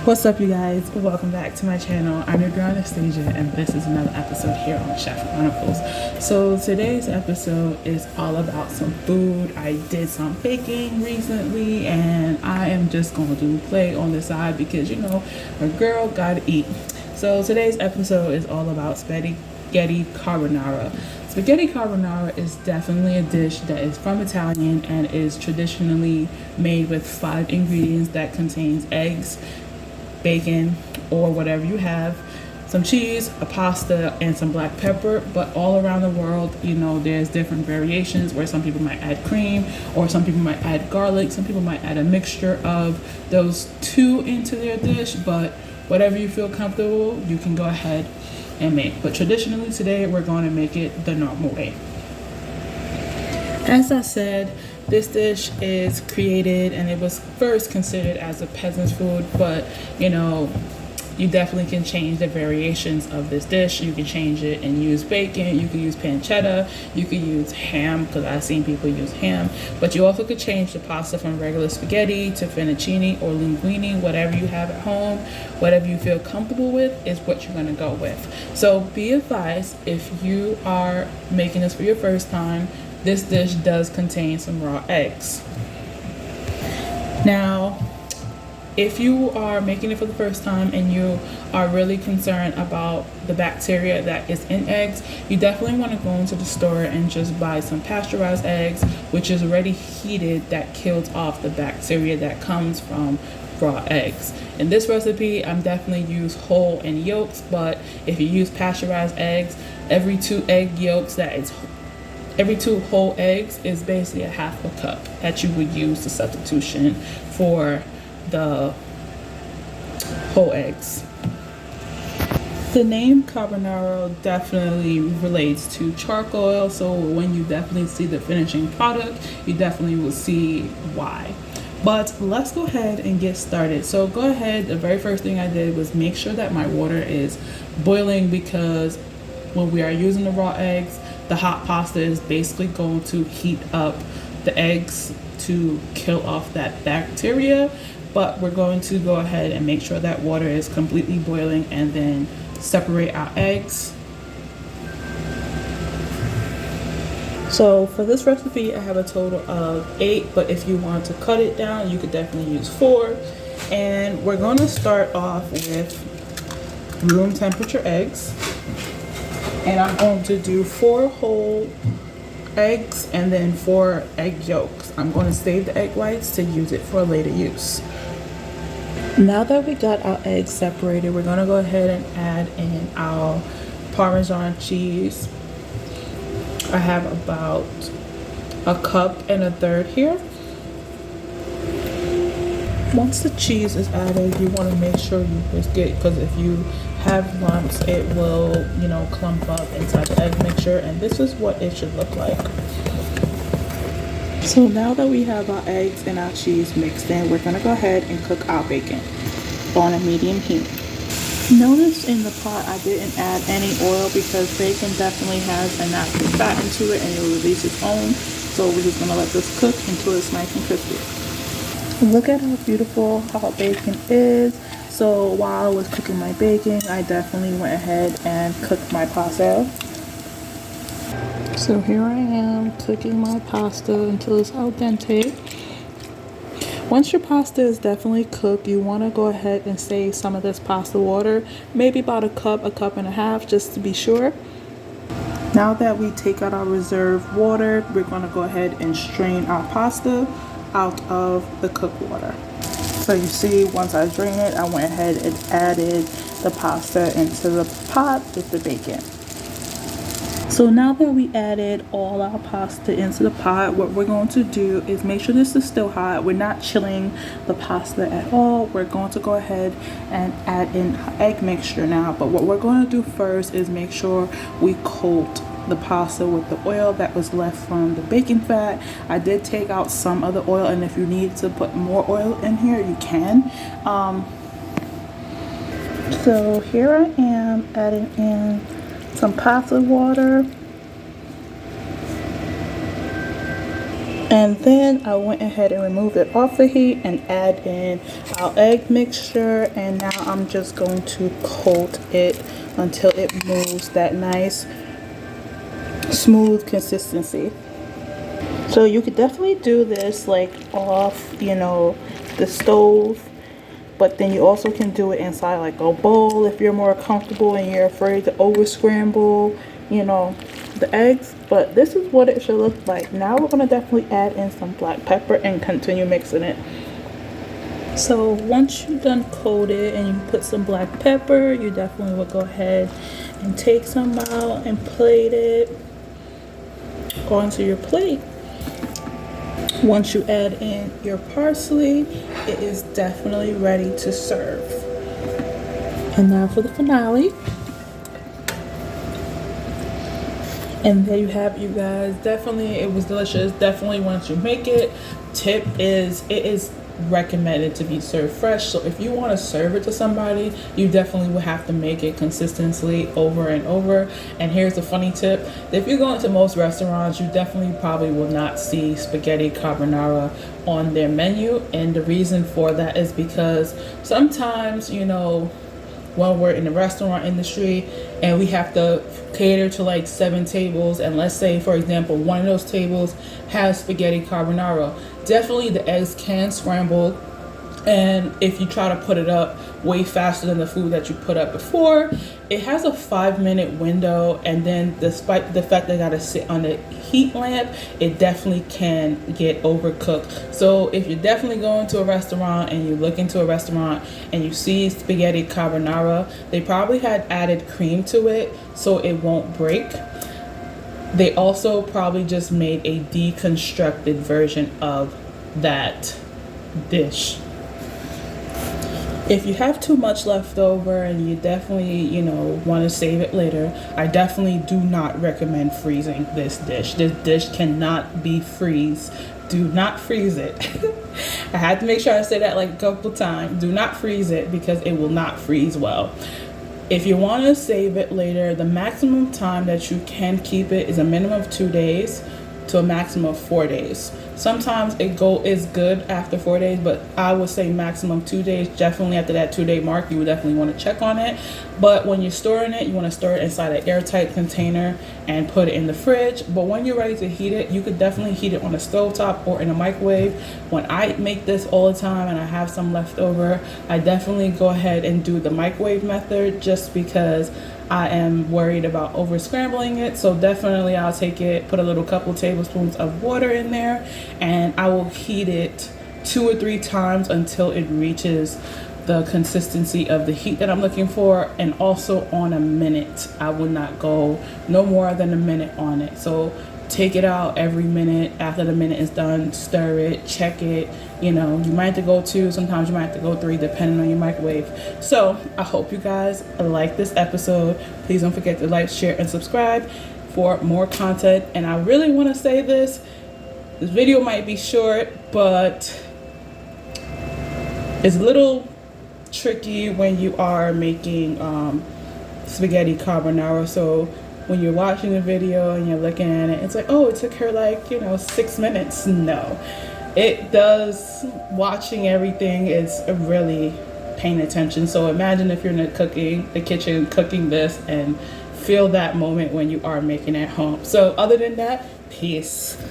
What's up, you guys? Welcome back to my channel. I'm your girl Anastasia, and this is another episode here on Chef Chronicles. So today's episode is all about some food. I did some baking recently, and I am just going to play on the side because you know a girl gotta eat. So today's episode is all about spaghetti carbonara. Spaghetti carbonara is definitely a dish that is from Italian and is traditionally made with 5 ingredients that contains eggs, bacon, or whatever you have, some cheese, a pasta, and some black pepper. But all around the world, you know, there's different variations where some people might add cream, or some people might add garlic, some people might add a mixture of those two into their dish. But whatever you feel comfortable, you can go ahead and make. But traditionally today, we're going to make it the normal way. As I said, this dish is created and it was first considered as a peasant's food, but you know, you definitely can change the variations of this dish. You can change it and use bacon, you can use pancetta, you can use ham, because I've seen people use ham, but you also could change the pasta from regular spaghetti to fettuccine or linguine, whatever you have at home, whatever you feel comfortable with is what you're going to go with. So be advised, if you are making this for your first time, this dish does contain some raw eggs. Now, if you are making it for the first time and you are really concerned about the bacteria that is in eggs, you definitely want to go into the store and just buy some pasteurized eggs, which is already heated, that kills off the bacteria that comes from raw eggs. In this recipe, I'm definitely use whole and yolks, but if you use pasteurized eggs, every 2 whole eggs is basically a half a cup that you would use the substitution for the whole eggs. The name carbonaro definitely relates to charcoal, so when you definitely see the finishing product, you definitely will see why. But let's go ahead and get started. So go ahead, the very first thing I did was make sure that my water is boiling, because when we are using the raw eggs, the hot pasta is basically going to heat up the eggs to kill off that bacteria. But we're going to go ahead and make sure that water is completely boiling and then separate our eggs. So for this recipe, I have a total of 8, but if you want to cut it down, you could definitely use 4. And we're going to start off with room temperature eggs. And I'm going to do 4 whole eggs and then 4 egg yolks. I'm going to save the egg whites to use it for later use. Now that we got our eggs separated, we're going to go ahead and add in our Parmesan cheese. I have about 1.5 cups here. Once the cheese is added, you want to make sure you whisk it, because if you have lumps, it will, you know, clump up inside the egg mixture, and this is what it should look like. So now that we have our eggs and our cheese mixed in, we're going to go ahead and cook our bacon on a medium heat. Notice in the pot I didn't add any oil, because bacon definitely has a natural fat into it and it will release its own. So we're just going to let this cook until it's nice and crispy. Look at how beautiful our bacon is. So while I was cooking my bacon, I definitely went ahead and cooked my pasta. So here I am cooking my pasta until it's al dente. Once your pasta is definitely cooked, you want to go ahead and save some of this pasta water, maybe about a cup and a half, just to be sure. Now that we take out our reserved water, we're going to go ahead and strain our pasta out of the cooked water. So you see, once I drained it, I went ahead and added the pasta into the pot with the bacon. So now that we added all our pasta into the pot, what we're going to do is make sure this is still hot. We're not chilling the pasta at all. We're going to go ahead and add in egg mixture now. But what we're going to do first is make sure we coat the pasta with the oil that was left from the bacon fat. I did take out some of the oil, and if you need to put more oil in here, you can. So here I am adding in some pasta water. And then I went ahead and removed it off the heat and add in our egg mixture. And now I'm just going to coat it until it moves that nice smooth consistency. So you could definitely do this like off, the stove. But then you also can do it inside like a bowl if you're more comfortable and you're afraid to over scramble, the eggs. But this is what it should look like. Now we're going to definitely add in some black pepper and continue mixing it. So once you're done coated and you put some black pepper, you definitely will go ahead and take some out and plate it onto your plate. Once you add in your parsley, it is definitely ready to serve. And now for the finale. And there you have it, you guys. Definitely, it was delicious. Definitely, once you make it, tip is it is recommended to be served fresh. So if you want to serve it to somebody, you definitely will have to make it consistently over and over. And here's the funny tip: if you go into most restaurants, you definitely probably will not see spaghetti carbonara on their menu. And the reason for that is because sometimes, when we're in the restaurant industry and we have to cater to like 7 tables, and let's say for example one of those tables has spaghetti carbonara, definitely the eggs can scramble, and if you try to put it up way faster than the food that you put up before, it has a 5-minute window, and then despite the fact that I gotta sit on the heat lamp, it definitely can get overcooked. So if you're definitely going to a restaurant and you look into a restaurant and you see spaghetti carbonara, they probably had added cream to it so it won't break. They also probably just made a deconstructed version of that dish. If you have too much left over and you definitely, want to save it later, I definitely do not recommend freezing this dish. This dish cannot be freezed. Do not freeze it. I had to make sure I say that like a couple times. Do not freeze it because it will not freeze well. If you want to save it later, the maximum time that you can keep it is a minimum of 2 days to a maximum of 4 days. Sometimes it is good after 4 days, but I would say maximum 2 days. Definitely after that 2-day mark, you would definitely want to check on it. But when you're storing it, you want to store it inside an airtight container and put it in the fridge. But when you're ready to heat it, you could definitely heat it on a stovetop or in a microwave. When I make this all the time and I have some left over, I definitely go ahead and do the microwave method just because I am worried about over scrambling it. So definitely I'll take it, put a couple tablespoons of water in there, and I will heat it 2 or 3 times until it reaches the consistency of the heat that I'm looking for, and also on a minute. I would not go no more than a minute on it. So take it out every minute. After the minute is done, stir it, check it. You might have to go 2, sometimes you might have to go 3 depending on your microwave. So I hope you guys like this episode. Please don't forget to like, share, and subscribe for more content. And I really want to say this video might be short, but it's a little tricky when you are making spaghetti carbonara. So when you're watching the video and you're looking at it, it's like, oh, it took her 6 minutes. No, it does. Watching everything is really paying attention. So imagine if you're in the kitchen cooking this, and feel that moment when you are making it at home. So other than that, peace.